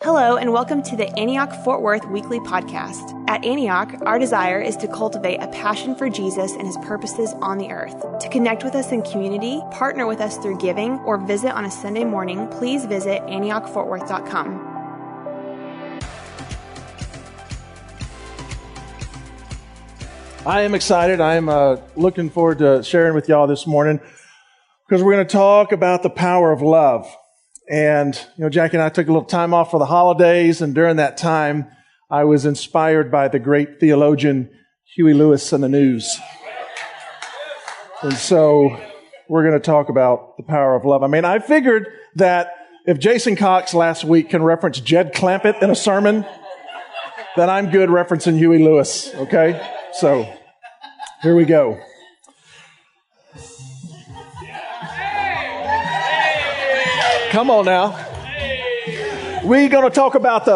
Hello, and welcome to the Antioch Fort Worth Weekly Podcast. At Antioch, our desire is to cultivate a passion for Jesus and his purposes on the earth. To connect with us in community, partner with us through giving, or visit on a Sunday morning, please visit AntiochFortWorth.com. I am excited. I am looking forward to sharing with y'all this morning because we're going to talk about the power of love. And, Jackie and I took a little time off for the holidays, and during that time, I was inspired by the great theologian Huey Lewis and the News. And so we're going to talk about the power of love. I figured that if Jason Cox last week can reference Jed Clampett in a sermon, then I'm good referencing Huey Lewis, okay? So here we go. Come on now. We're going to talk about the...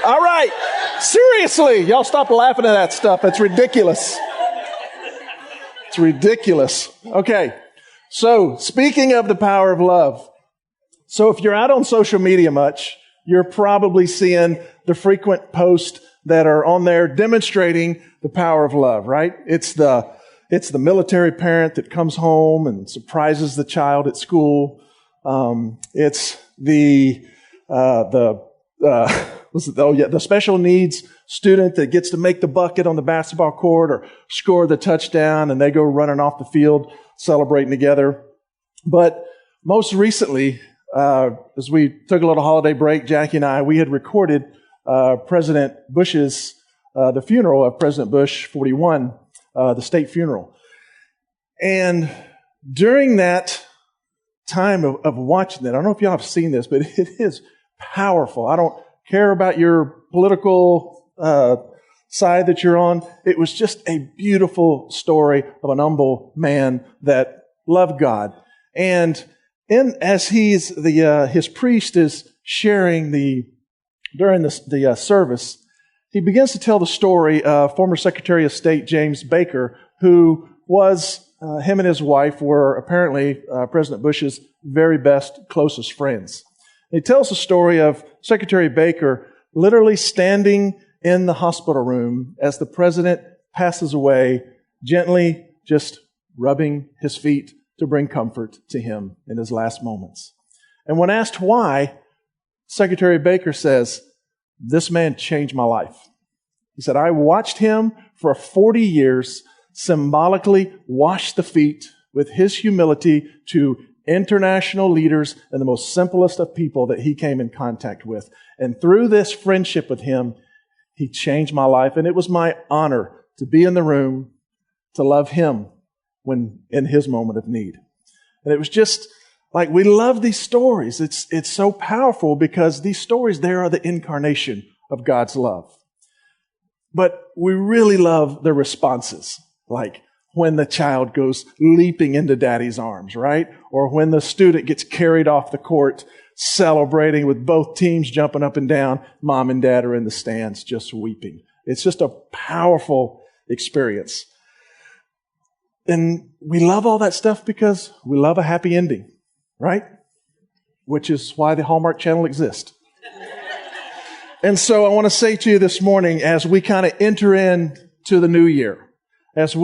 All right. Seriously. Y'all stop laughing at that stuff. It's ridiculous. It's ridiculous. Okay. So, speaking of the power of love. So, if you're out on social media much, you're probably seeing the frequent posts that are on there demonstrating the power of love, right? It's the military parent that comes home and surprises the child at school. It's the special needs student that gets to make the bucket on the basketball court or score the touchdown, and they go running off the field celebrating together. But most recently, as we took a little holiday break, Jackie and I, we had recorded President Bush's the funeral of President Bush 41. The state funeral. And during that time of watching that, I don't know if y'all have seen this, but it is powerful. I don't care about your political side that you're on. It was just a beautiful story of an humble man that loved God. And as his priest is sharing during the service, he begins to tell the story of former Secretary of State James Baker, who was, him and his wife were apparently President Bush's very best, closest friends. He tells the story of Secretary Baker literally standing in the hospital room as the president passes away, gently just rubbing his feet to bring comfort to him in his last moments. And when asked why, Secretary Baker says, "This man changed my life." He said, "I watched him for 40 years symbolically wash the feet with his humility to international leaders and the most simplest of people that he came in contact with. And through this friendship with him, he changed my life. And it was my honor to be in the room to love him when in his moment of need." And it was just like, we love these stories. It's so powerful because these stories, they are the incarnation of God's love. But we really love the responses, like when the child goes leaping into daddy's arms, right? Or when the student gets carried off the court, celebrating with both teams jumping up and down. Mom and dad are in the stands just weeping. It's just a powerful experience. And we love all that stuff because we love a happy ending. Right? Which is why the Hallmark Channel exists. And so I want to say to you this morning, as we kind of enter into the new year, it's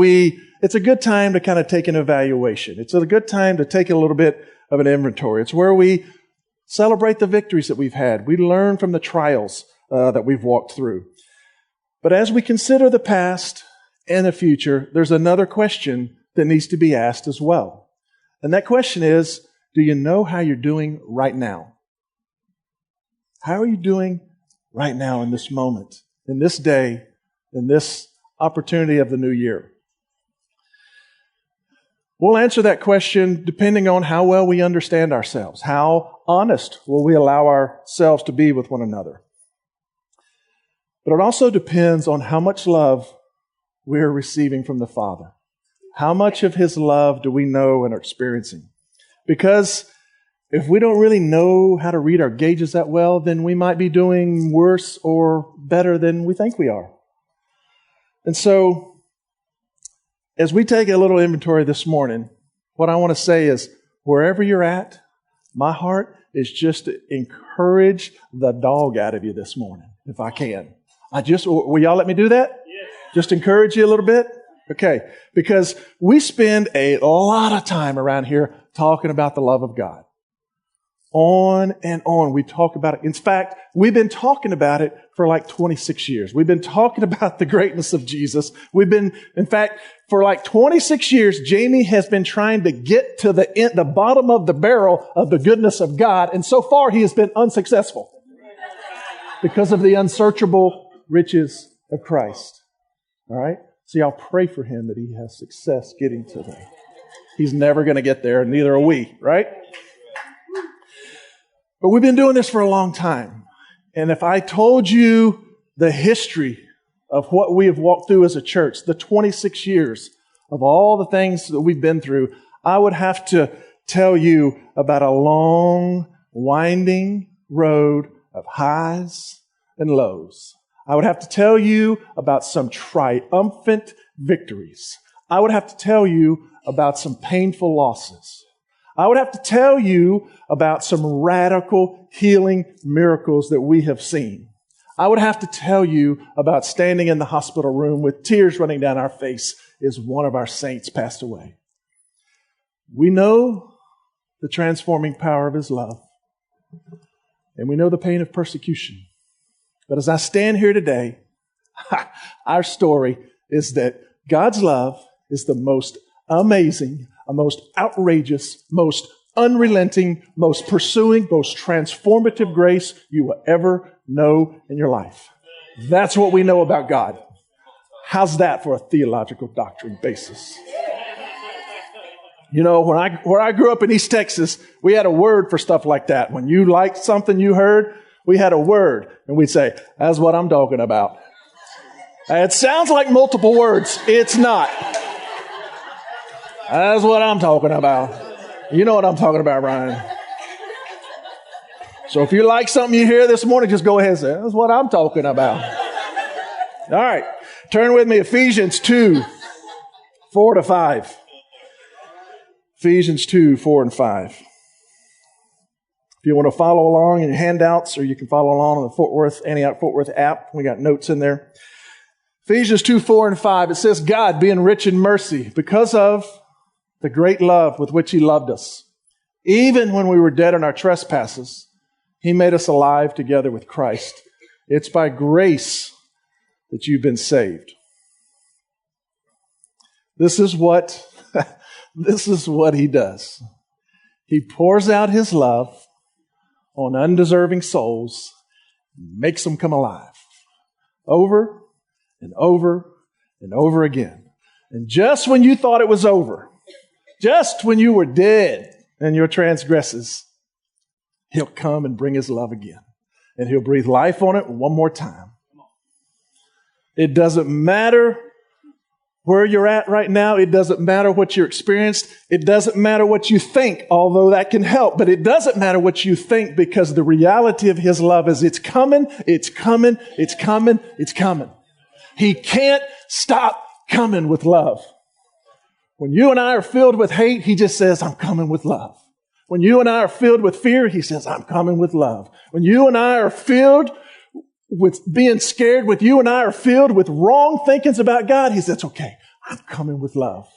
a good time to kind of take an evaluation. It's a good time to take a little bit of an inventory. It's where we celebrate the victories that we've had. We learn from the trials that we've walked through. But as we consider the past and the future, there's another question that needs to be asked as well. And that question is, do you know how you're doing right now? How are you doing right now in this moment, in this day, in this opportunity of the new year? We'll answer that question depending on how well we understand ourselves. How honest will we allow ourselves to be with one another? But it also depends on how much love we're receiving from the Father. How much of His love do we know and are experiencing? Because if we don't really know how to read our gauges that well, then we might be doing worse or better than we think we are. And so, as we take a little inventory this morning, what I want to say is, wherever you're at, my heart is just to encourage the dog out of you this morning, if I can. Will y'all let me do that? Yes. Just encourage you a little bit? Okay. Because we spend a lot of time around here talking about the love of God. On and on. We talk about it. In fact, we've been talking about it for like 26 years. We've been talking about the greatness of Jesus. In fact, for like 26 years, Jamie has been trying to get to the bottom of the barrel of the goodness of God. And so far, he has been unsuccessful because of the unsearchable riches of Christ. All right? So y'all pray for him that he has success getting to there. He's never going to get there, and neither are we, right? But we've been doing this for a long time. And if I told you the history of what we have walked through as a church, the 26 years of all the things that we've been through, I would have to tell you about a long, winding road of highs and lows. I would have to tell you about some triumphant victories. I would have to tell you about some painful losses. I would have to tell you about some radical healing miracles that we have seen. I would have to tell you about standing in the hospital room with tears running down our face as one of our saints passed away. We know the transforming power of his love, and we know the pain of persecution. But as I stand here today, our story is that God's love is the most amazing, most outrageous, most unrelenting, most pursuing, most transformative grace you will ever know in your life. That's what we know about God. How's that for a theological doctrine basis? You know, where I grew up in East Texas, we had a word for stuff like that. When you liked something you heard, we had a word, and we'd say, that's what I'm talking about. It sounds like multiple words. It's not. That's what I'm talking about. You know what I'm talking about, Ryan. So if you like something you hear this morning, just go ahead and say, that's what I'm talking about. All right. Turn with me, Ephesians 2, 4-5. Ephesians 2, 4 and 5. If you want to follow along in your handouts, or you can follow along on the Antioch Fort Worth app. We got notes in there. Ephesians 2, 4 and 5. It says, God, being rich in mercy, because of the great love with which he loved us, even when we were dead in our trespasses, he made us alive together with Christ. It's by grace that you've been saved. This is what he does. He pours out his love on undeserving souls, makes them come alive over and over and over again. And just when you thought it was over, just when you were dead in your transgressions, he'll come and bring his love again. And he'll breathe life on it one more time. It doesn't matter where you're at right now. It doesn't matter what you're experienced. It doesn't matter what you think, although that can help. But it doesn't matter what you think, because the reality of his love is it's coming, it's coming, it's coming, it's coming. He can't stop coming with love. When you and I are filled with hate, he just says, I'm coming with love. When you and I are filled with fear, he says, I'm coming with love. When you and I are filled with being scared, with you and I are filled with wrong thinkings about God, he says, it's okay. I'm coming with love.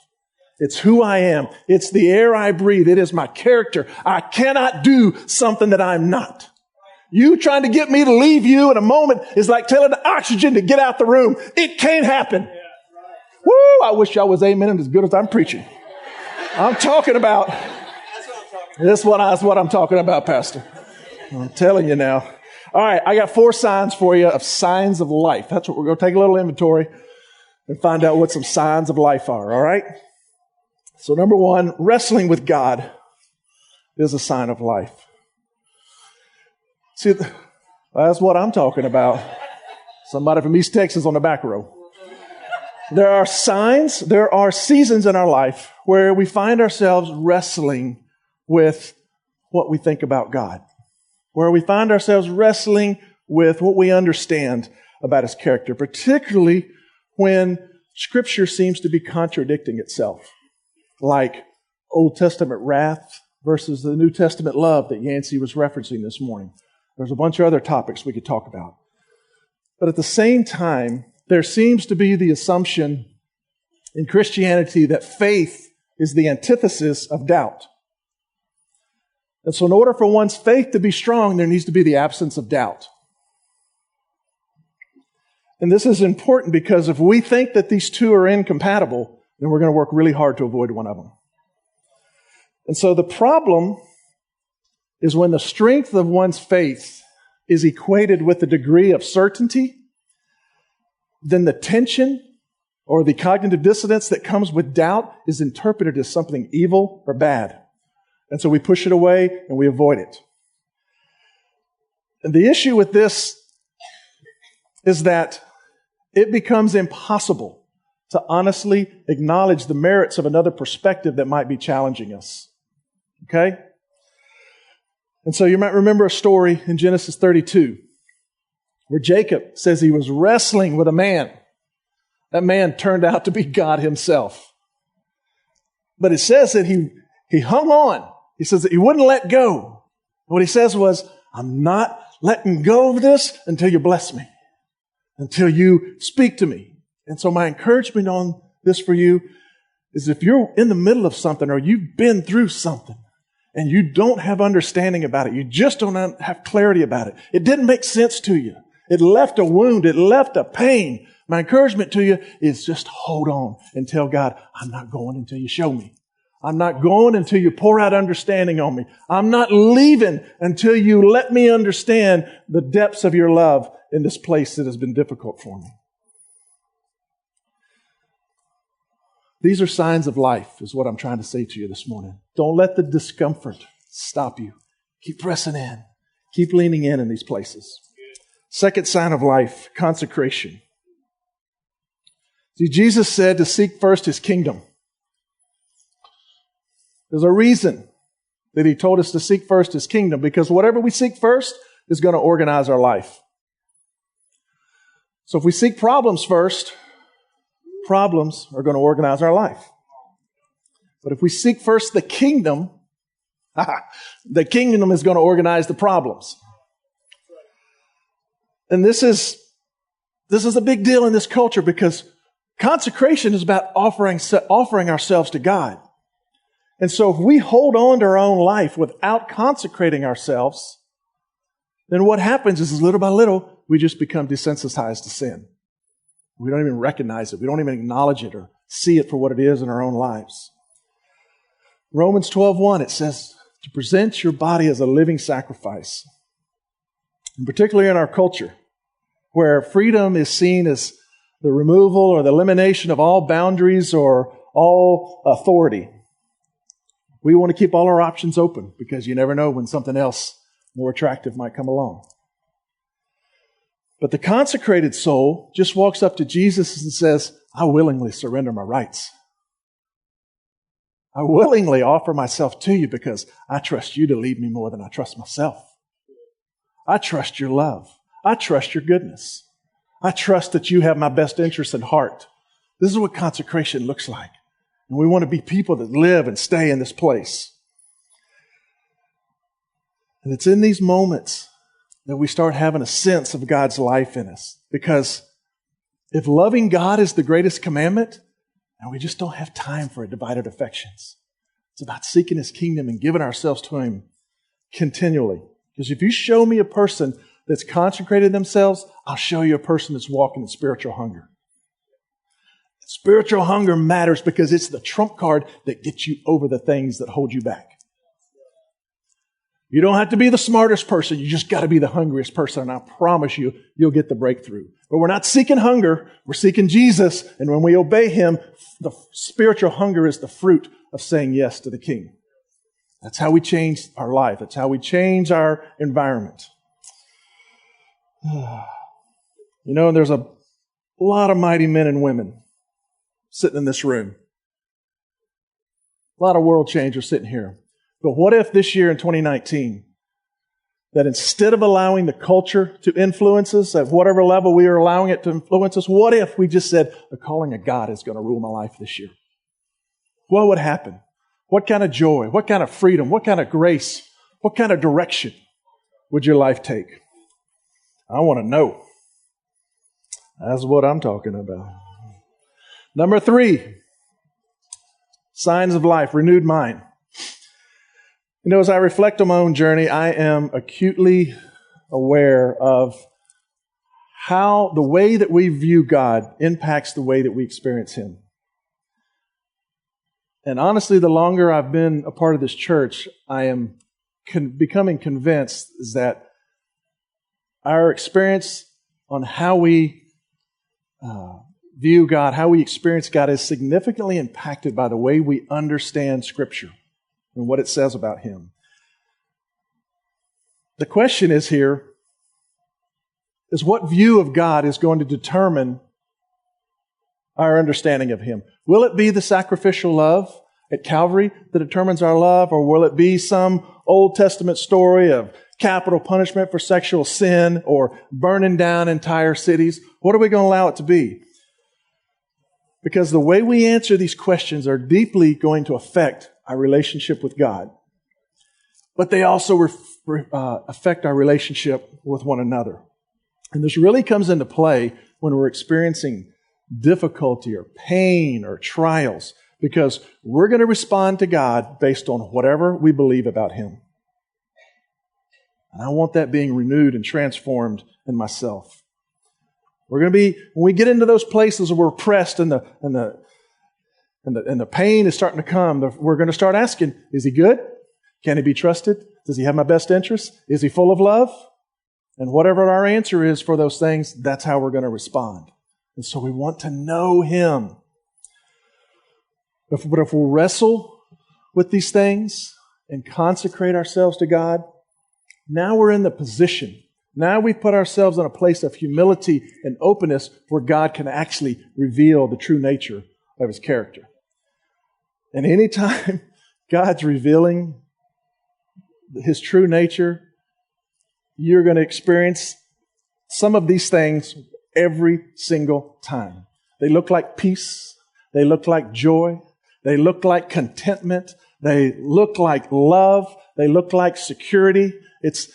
It's who I am. It's the air I breathe. It is my character. I cannot do something that I'm not. You trying to get me to leave you in a moment is like telling the oxygen to get out the room. It can't happen. Woo! I wish y'all was amening as good as I'm preaching. I'm talking about. That's what I'm talking about, Pastor. I'm telling you now. All right, I got 4 signs for you of signs of life. That's what we're going to take a little inventory and find out what some signs of life are, all right? So number 1, wrestling with God is a sign of life. See, that's what I'm talking about. Somebody from East Texas on the back row. There are signs, there are seasons in our life where we find ourselves wrestling with what we think about God, where we find ourselves wrestling with what we understand about his character, particularly when Scripture seems to be contradicting itself, like Old Testament wrath, versus the New Testament love that Yancey was referencing this morning. There's a bunch of other topics we could talk about. But at the same time, there seems to be the assumption in Christianity that faith is the antithesis of doubt. And so in order for one's faith to be strong, there needs to be the absence of doubt. And this is important because if we think that these two are incompatible, then we're going to work really hard to avoid one of them. And so the problem is when the strength of one's faith is equated with the degree of certainty, then the tension or the cognitive dissonance that comes with doubt is interpreted as something evil or bad. And so we push it away and we avoid it. And the issue with this is that it becomes impossible to honestly acknowledge the merits of another perspective that might be challenging us. Okay? And so you might remember a story in Genesis 32 where Jacob says he was wrestling with a man. That man turned out to be God himself. But it says that he hung on. He says that he wouldn't let go. What he says was, I'm not letting go of this until you bless me, until you speak to me. And so my encouragement on this for you is if you're in the middle of something or you've been through something and you don't have understanding about it, you just don't have clarity about it, it didn't make sense to you, it left a wound, it left a pain, my encouragement to you is just hold on and tell God, I'm not going until you show me. I'm not going until you pour out understanding on me. I'm not leaving until you let me understand the depths of your love in this place that has been difficult for me. These are signs of life, is what I'm trying to say to you this morning. Don't let the discomfort stop you. Keep pressing in. Keep leaning in these places. Second sign of life, consecration. See, Jesus said to seek first His kingdom. There's a reason that He told us to seek first His kingdom, because whatever we seek first is going to organize our life. So if we seek problems first, problems are going to organize our life. But if we seek first the kingdom is going to organize the problems. And this is a big deal in this culture because consecration is about offering ourselves to God. And so if we hold on to our own life without consecrating ourselves, then what happens is little by little, we just become desensitized to sin. We don't even recognize it. We don't even acknowledge it or see it for what it is in our own lives. Romans 12:1, it says to present your body as a living sacrifice. And particularly in our culture, where freedom is seen as the removal or the elimination of all boundaries or all authority. We want to keep all our options open because you never know when something else more attractive might come along. But the consecrated soul just walks up to Jesus and says, I willingly surrender my rights. I willingly offer myself to you because I trust you to lead me more than I trust myself. I trust your love. I trust your goodness. I trust that you have my best interests at heart. This is what consecration looks like. And we want to be people that live and stay in this place. And it's in these moments that we start having a sense of God's life in us. Because if loving God is the greatest commandment, and we just don't have time for divided affections. It's about seeking His kingdom and giving ourselves to Him continually. Because if you show me a person that's consecrated themselves, I'll show you a person that's walking in spiritual hunger. Spiritual hunger matters because it's the trump card that gets you over the things that hold you back. You don't have to be the smartest person. You just got to be the hungriest person. And I promise you, you'll get the breakthrough. But we're not seeking hunger. We're seeking Jesus. And when we obey Him, the spiritual hunger is the fruit of saying yes to the King. That's how we change our life. That's how we change our environment. You know, there's a lot of mighty men and women sitting in this room. A lot of world changers sitting here. But what if this year in 2019, that instead of allowing the culture to influence us at whatever level we are allowing it to influence us, what if we just said, the calling of God is going to rule my life this year? What would happen? What kind of joy? What kind of freedom? What kind of grace? What kind of direction would your life take? I want to know. That's what I'm talking about. Number 3, signs of life, renewed mind. You know, as I reflect on my own journey, I am acutely aware of how the way that we view God impacts the way that we experience Him. And honestly, the longer I've been a part of this church, I am becoming convinced is that our experience on how we view God, how we experience God is significantly impacted by the way we understand Scripture and what it says about Him. The question is here, is what view of God is going to determine our understanding of Him? Will it be the sacrificial love at Calvary that determines our love, or will it be some Old Testament story of capital punishment for sexual sin or burning down entire cities? What are we going to allow it to be? Because the way we answer these questions are deeply going to affect our relationship with God. But they also affect our relationship with one another. And this really comes into play when we're experiencing difficulty or pain or trials, because we're going to respond to God based on whatever we believe about Him. And I want that being renewed and transformed in myself. We're going to be, when we get into those places where we're pressed and the pain is starting to come, we're going to start asking, is He good? Can He be trusted? Does He have my best interests? Is He full of love? And whatever our answer is for those things, that's how we're going to respond. And so we want to know Him. But if we'll wrestle with these things and consecrate ourselves to God, now we're in the position. Now we've put ourselves in a place of humility and openness where God can actually reveal the true nature of His character. And anytime God's revealing His true nature, you're going to experience some of these things every single time. They look like peace. They look like joy. They look like contentment. They look like love. They look like security. This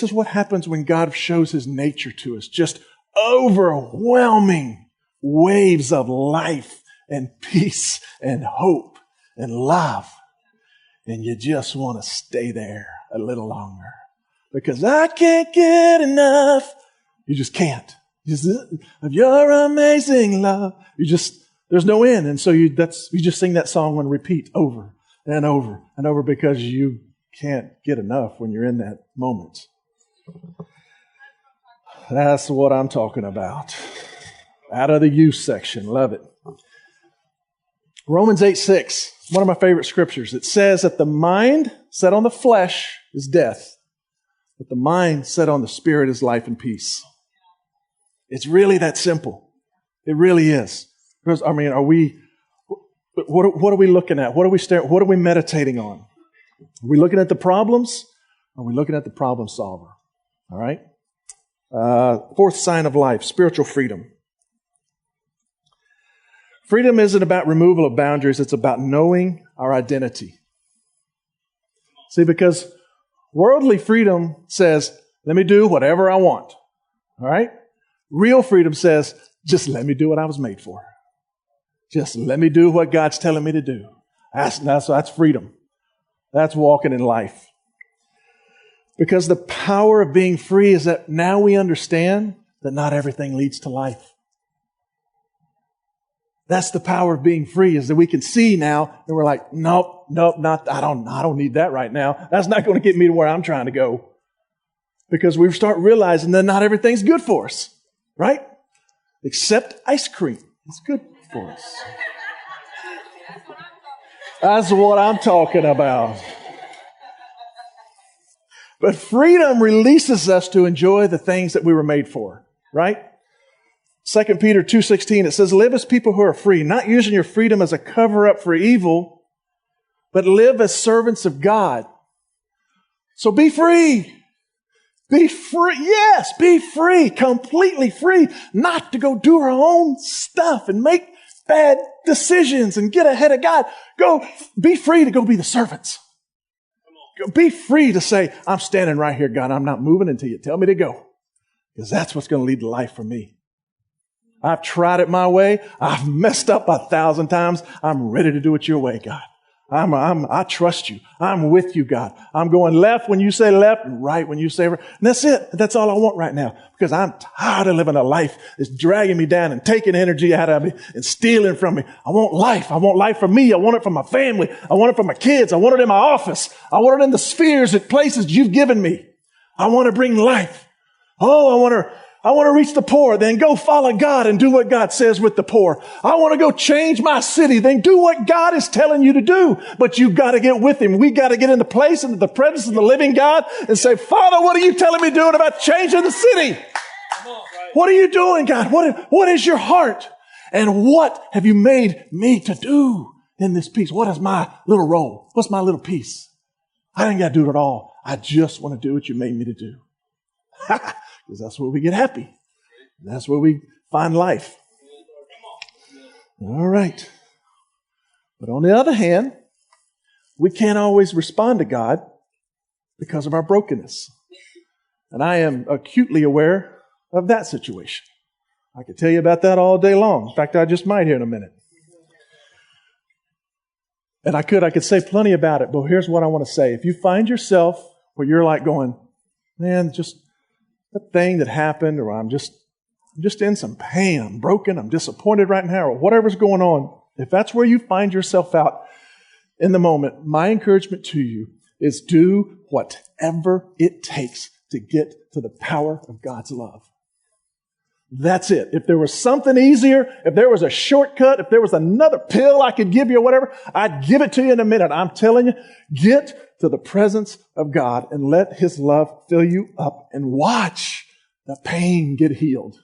is what happens when God shows His nature to us. Just overwhelming waves of life and peace and hope and love. And you just want to stay there a little longer. Because I can't get enough. You just can't. Of your amazing love. There's no end. And so you just sing that song on repeat over and over and over because you can't get enough when you're in that moment. That's what I'm talking about. Out of the you section. Love it. Romans 8:6, one of my favorite scriptures. It says that the mind set on the flesh is death, but the mind set on the Spirit is life and peace. It's really that simple. It really is. Because, what are we looking at? What are we meditating on? Are we looking at the problems? Or are we looking at the problem solver? All right? Fourth sign of life, spiritual freedom. Freedom isn't about removal of boundaries. It's about knowing our identity. See, because worldly freedom says, let me do whatever I want. All right? Real freedom says, just let me do what I was made for. Just let me do what God's telling me to do. That's freedom. That's walking in life. Because the power of being free is that now we understand that not everything leads to life. That's the power of being free, is that we can see now and we're like, nope, I don't need that right now. That's not going to get me to where I'm trying to go. Because we start realizing that not everything's good for us, right? Except ice cream. It's good for us. That's what I'm talking about. But freedom releases us to enjoy the things that we were made for, right? 2 Peter 2:16, it says, live as people who are free, not using your freedom as a cover-up for evil, but live as servants of God. So be free. Be free. Yes, be free. Completely free. Not to go do our own stuff and make bad decisions and get ahead of God. Go, be free to go be the servants. Go, be free to say, I'm standing right here, God. I'm not moving until you tell me to go. Because that's what's going to lead to life for me. I've tried it my way. I've messed up 1,000 times. I'm ready to do it your way, God. I trust you. I'm with you, God. I'm going left when you say left and right when you say right. And that's it. That's all I want right now because I'm tired of living a life that's dragging me down and taking energy out of me and stealing from me. I want life. I want life for me. I want it for my family. I want it for my kids. I want it in my office. I want it in the spheres and places you've given me. I want to bring life. Oh, I want to reach the poor, then go follow God and do what God says with the poor. I want to go change my city, then do what God is telling you to do. But you've got to get with Him. We got to get in the place into the presence of the living God and say, Father, what are you telling me doing about changing the city? What are you doing, God? What is your heart? And what have you made me to do in this piece? What is my little role? What's my little piece? I ain't got to do it all. I just want to do what you made me to do. Because that's where we get happy. That's where we find life. All right. But on the other hand, we can't always respond to God because of our brokenness. And I am acutely aware of that situation. I could tell you about that all day long. In fact, I just might here in a minute. And I could say plenty about it, but here's what I want to say. If you find yourself where you're like going, man, just that thing that happened, or I'm just in some pain, I'm broken, I'm disappointed right now, or whatever's going on, if that's where you find yourself out in the moment, my encouragement to you is do whatever it takes to get to the power of God's love. That's it. If there was something easier, if there was a shortcut, if there was another pill I could give you or whatever, I'd give it to you in a minute. I'm telling you, get to the presence of God and let His love fill you up and watch the pain get healed.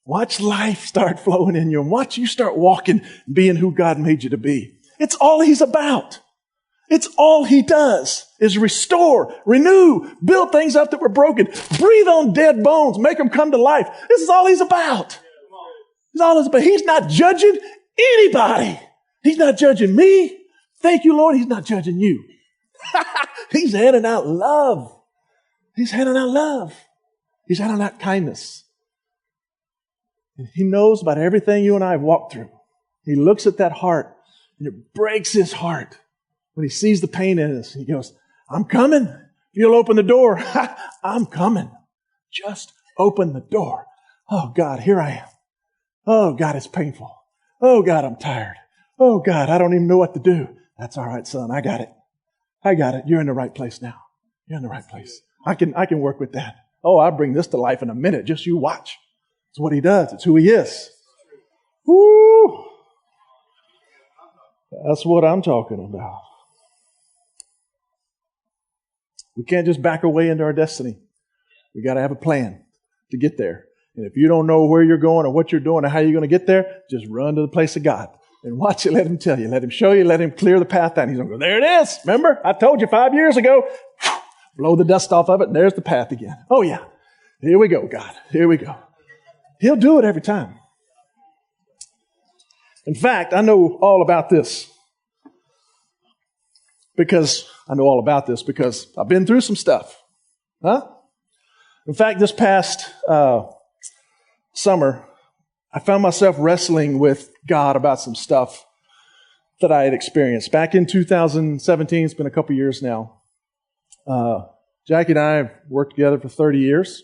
Watch life start flowing in you and watch you start walking, being who God made you to be. It's all He's about. It's all He does is restore, renew, build things up that were broken, breathe on dead bones, make them come to life. This is all He's about. He's not judging anybody. He's not judging me. Thank you, Lord. He's not judging you. He's handing out love. He's handing out love. He's handing out kindness. And He knows about everything you and I have walked through. He looks at that heart and it breaks His heart when He sees the pain in us. He goes, I'm coming. If you'll open the door, I'm coming. Just open the door. Oh God, here I am. Oh God, it's painful. Oh God, I'm tired. Oh God, I don't even know what to do. That's all right, son. I got it. You're in the right place now. You're in the right place. I can work with that. Oh, I'll bring this to life in a minute. Just you watch. It's what He does. It's who He is. Woo! That's what I'm talking about. We can't just back away into our destiny. We got to have a plan to get there. And if you don't know where you're going or what you're doing or how you're going to get there, just run to the place of God. And watch it, let Him tell you, let Him show you, let Him clear the path down. He's going to go, there it is. Remember, I told you 5 years ago. Blow the dust off of it, and there's the path again. Oh, yeah. Here we go, God. Here we go. He'll do it every time. In fact, I know all about this because I've been through some stuff. In fact, this past summer, I found myself wrestling with God about some stuff that I had experienced. Back in 2017, it's been a couple years now. Jackie and I have worked together for 30 years.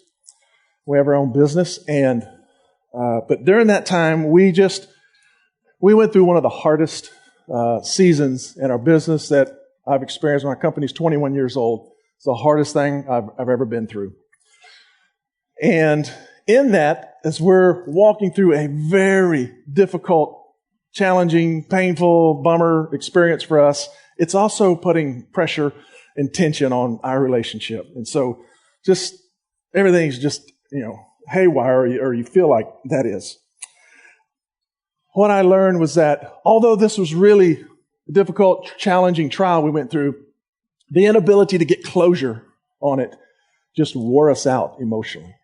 We have our own business, but during that time, we went through one of the hardest seasons in our business that I've experienced. My company's 21 years old. It's the hardest thing I've ever been through. And in that, as we're walking through a very difficult, challenging, painful, bummer experience for us, it's also putting pressure and tension on our relationship. And so just everything's just, haywire, or you feel like that is. What I learned was that although this was really a difficult, challenging trial we went through, the inability to get closure on it just wore us out emotionally.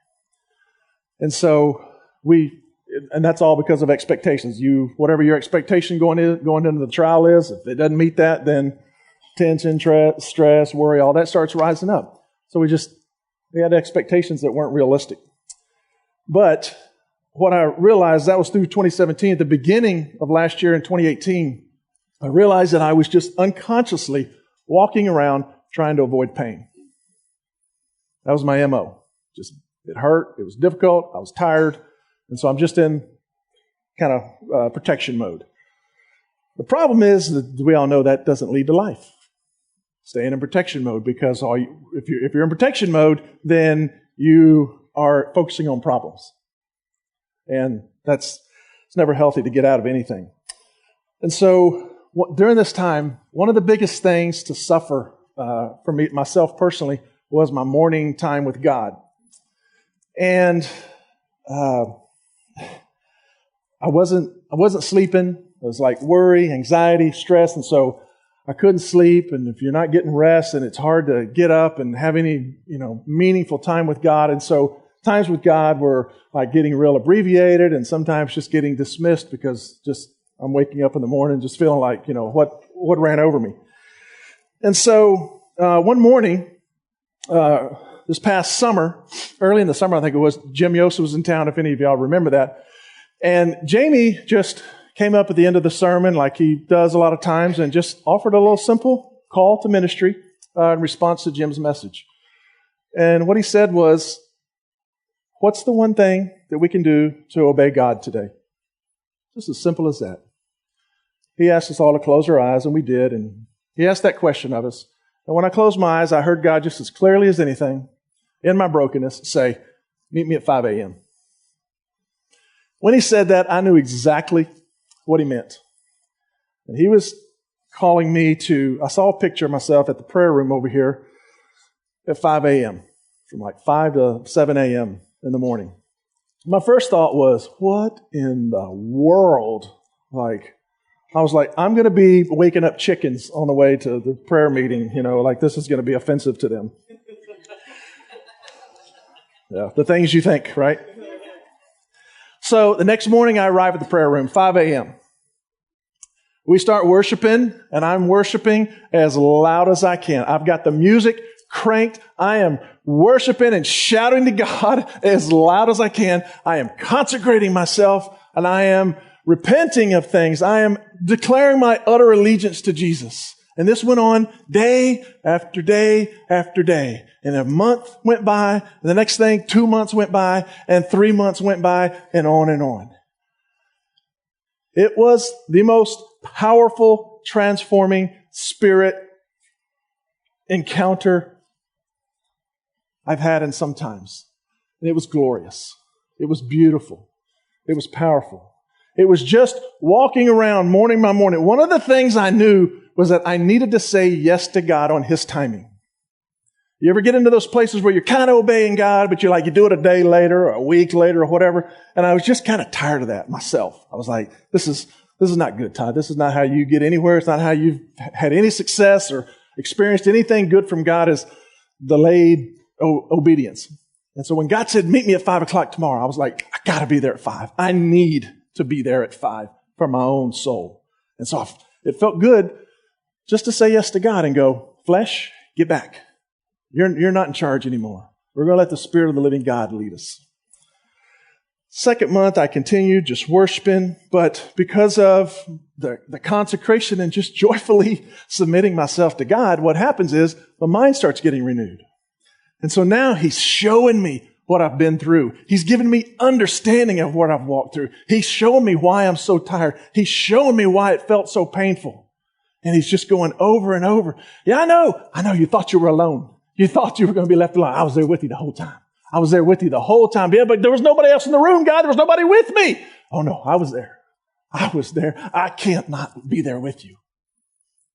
And so and that's all because of expectations. Whatever your expectation going into the trial is, if it doesn't meet that, then tension, stress, worry, all that starts rising up. So we had expectations that weren't realistic. But what I realized, that was through 2017. At the beginning of last year in 2018, I realized that I was just unconsciously walking around trying to avoid pain. That was my MO. It hurt, it was difficult, I was tired, and so I'm just in kind of protection mode. The problem is that we all know that doesn't lead to life. Staying in protection mode, because if you're in protection mode, then you are focusing on problems. And it's never healthy to get out of anything. And so during this time, one of the biggest things to suffer for myself personally was my morning time with God. And I wasn't sleeping. It was like worry, anxiety, stress, and so I couldn't sleep. And if you're not getting rest, and it's hard to get up and have any meaningful time with God. And so times with God were like getting real abbreviated, and sometimes just getting dismissed because I'm waking up in the morning just feeling like what ran over me. And so one morning, this past summer, early in the summer, I think it was, Jim Yost was in town, if any of y'all remember that. And Jamie just came up at the end of the sermon, like he does a lot of times, and just offered a little simple call to ministry in response to Jim's message. And what he said was, what's the one thing that we can do to obey God today? Just as simple as that. He asked us all to close our eyes, and we did, and he asked that question of us. And when I closed my eyes, I heard God just as clearly as anything, in my brokenness, say, meet me at 5 a.m. When he said that, I knew exactly what he meant. And he was calling me I saw a picture of myself at the prayer room over here at 5 a.m., from like 5 to 7 a.m. in the morning. My first thought was, what in the world? I was like, I'm going to be waking up chickens on the way to the prayer meeting, this is going to be offensive to them. Yeah, the things you think, right? So the next morning I arrive at the prayer room, 5 a.m. We start worshiping, and I'm worshiping as loud as I can. I've got the music cranked. I am worshiping and shouting to God as loud as I can. I am consecrating myself, and I am repenting of things. I am declaring my utter allegiance to Jesus. And this went on day after day after day. And a month went by, and the next thing, 2 months went by, and 3 months went by, and on and on. It was the most powerful, transforming spirit encounter I've had in some times. And it was glorious. It was beautiful. It was powerful. It was just walking around morning by morning. One of the things I knew was that I needed to say yes to God on His timing. You ever get into those places where you're kind of obeying God, but you do it a day later or a week later or whatever? And I was just kind of tired of that myself. I was like, this is not good, Todd. This is not how you get anywhere. It's not how you've had any success or experienced anything good from God, is delayed obedience. And so when God said, meet me at 5 o'clock tomorrow, I was like, I got to be there at 5. I need to be there at 5 for my own soul. And so it felt good just to say yes to God and go, flesh, get back. You're not in charge anymore. We're going to let the Spirit of the living God lead us. Second month, I continued just worshiping, but because of the consecration and just joyfully submitting myself to God, what happens is my mind starts getting renewed. And so now He's showing me what I've been through. He's given me understanding of what I've walked through. He's showing me why I'm so tired. He's showing me why it felt so painful. And He's just going over and over. Yeah, I know you thought you were alone. You thought you were going to be left alone. I was there with you the whole time. I was there with you the whole time. Yeah, but there was nobody else in the room, God. There was nobody with me. Oh no, I was there. I was there. I can't not be there with you.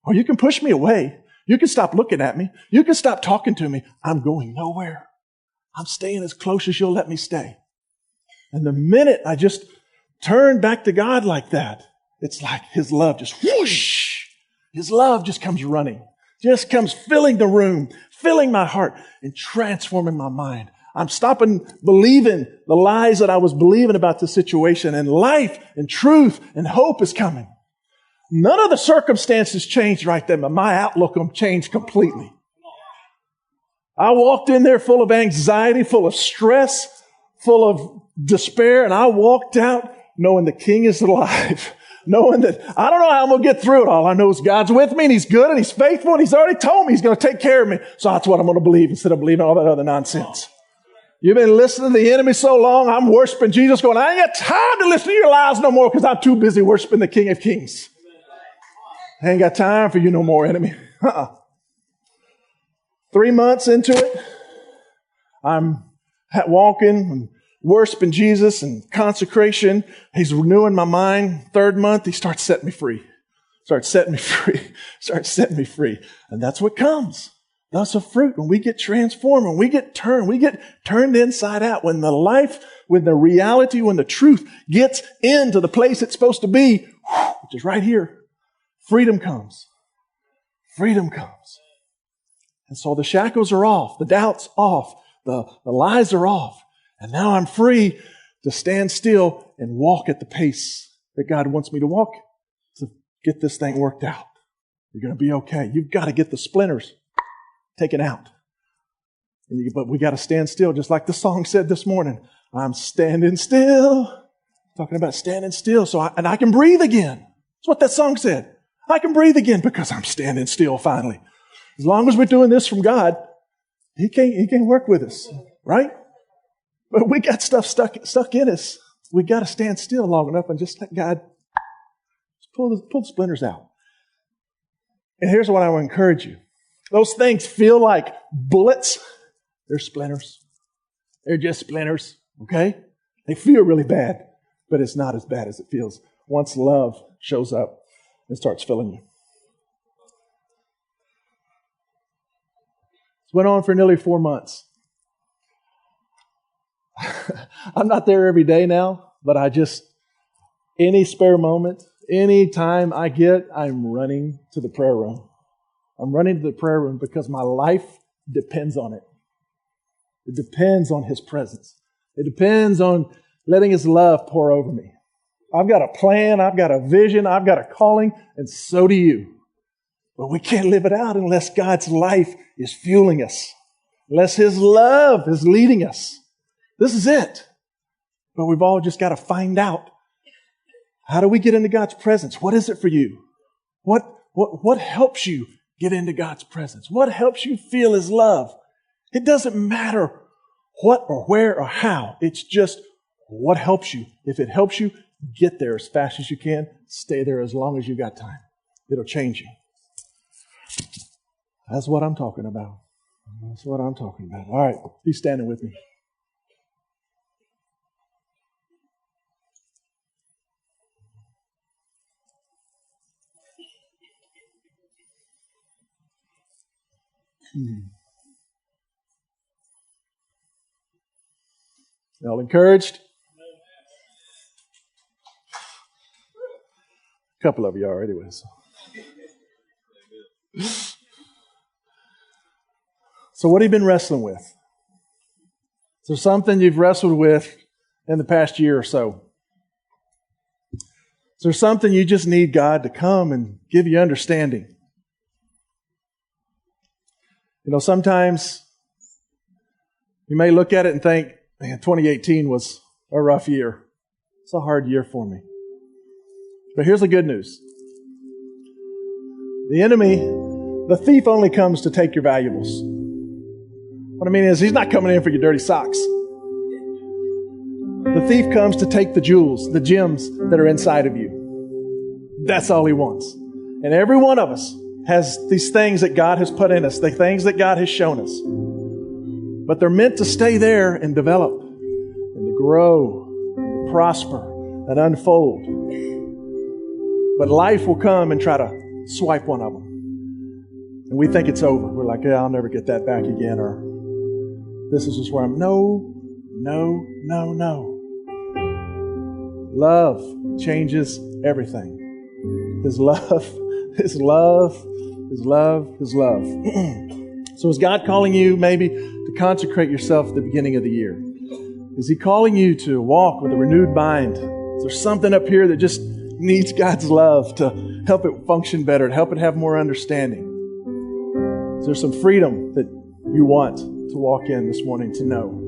Or you can push me away. You can stop looking at me. You can stop talking to me. I'm going nowhere. I'm staying as close as you'll let me stay. And the minute I just turn back to God like that, it's like His love just whoosh. His love just comes running, just comes filling the room, filling my heart and transforming my mind. I'm stopping believing the lies that I was believing about the situation, and life and truth and hope is coming. None of the circumstances changed right then, but my outlook on them changed completely. I walked in there full of anxiety, full of stress, full of despair, and I walked out knowing the King is alive. Knowing that I don't know how I'm going to get through it. All I know is God's with me, and He's good, and He's faithful, and He's already told me He's going to take care of me. So that's what I'm going to believe instead of believing all that other nonsense. You've been listening to the enemy so long, I'm worshiping Jesus going, I ain't got time to listen to your lies no more because I'm too busy worshiping the King of Kings. I ain't got time for you no more, enemy. 3 months into it, I'm walking and worshiping Jesus and consecration. He's renewing my mind. 3rd month, He starts setting me free. Starts setting me free. And that's what comes. That's a fruit. When we get transformed, when we get turned inside out, when the life, when the reality, when the truth gets into the place it's supposed to be, which is right here, freedom comes. Freedom comes. And so the shackles are off. The doubt's off. The lies are off. And now I'm free to stand still and walk at the pace that God wants me to walk to get this thing worked out. You're going to be okay. You've got to get the splinters taken out. But we got to stand still, just like the song said this morning. I'm standing still. Talking about standing still. And I can breathe again. That's what that song said. I can breathe again because I'm standing still finally. As long as we're doing this from God, He can't work with us, right? But we got stuff stuck in us. We got to stand still long enough and just let God pull the splinters out. And here's what I want to encourage you. Those things feel like bullets. They're splinters. They're just splinters, okay? They feel really bad, but it's not as bad as it feels once love shows up and starts filling you. It went on for nearly 4 months. I'm not there every day now, but any spare moment, any time I get, I'm running to the prayer room. I'm running to the prayer room because my life depends on it. It depends on His presence. It depends on letting His love pour over me. I've got a plan, I've got a vision, I've got a calling, and so do you. But we can't live it out unless God's life is fueling us, unless His love is leading us. This is it. But we've all just got to find out, how do we get into God's presence? What is it for you? What helps you get into God's presence? What helps you feel His love? It doesn't matter what or where or how. It's just what helps you. If it helps you, get there as fast as you can. Stay there as long as you got time. It'll change you. That's what I'm talking about. That's what I'm talking about. All right, be standing with me. Y'all encouraged? A couple of you are anyways. So what have you been wrestling with? Is there something you've wrestled with in the past year or so? Is there something you just need God to come and give you understanding? You know, sometimes you may look at it and think, man, 2018 was a rough year. It's a hard year for me. But here's the good news. The enemy, the thief only comes to take your valuables. What I mean is, he's not coming in for your dirty socks. The thief comes to take the jewels, the gems that are inside of you. That's all he wants. And every one of us has these things that God has put in us, the things that God has shown us. But they're meant to stay there and develop and to grow, and to prosper and unfold. But life will come and try to swipe one of them. And we think it's over. We're like, yeah, I'll never get that back again. Or this is just where I'm. No. Love changes everything. His love. So is God calling you maybe to consecrate yourself at the beginning of the year? Is He calling you to walk with a renewed mind? Is there something up here that just needs God's love to help it function better, to help it have more understanding? Is there some freedom that you want to walk in this morning to know?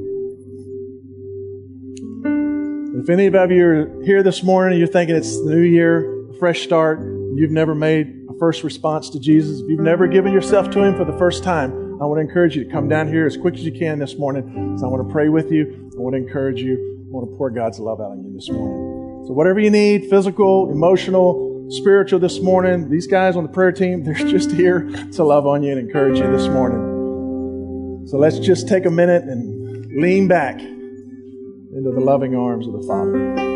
If any of you are here this morning and you're thinking it's the new year, a fresh start, you've never made a first response to Jesus, if you've never given yourself to Him for the first time, I want to encourage you to come down here as quick as you can this morning. So I want to pray with you. I want to encourage you. I want to pour God's love out on you this morning. So whatever you need, physical, emotional, spiritual this morning, these guys on the prayer team, they're just here to love on you and encourage you this morning. So let's just take a minute and lean back into the loving arms of the Father.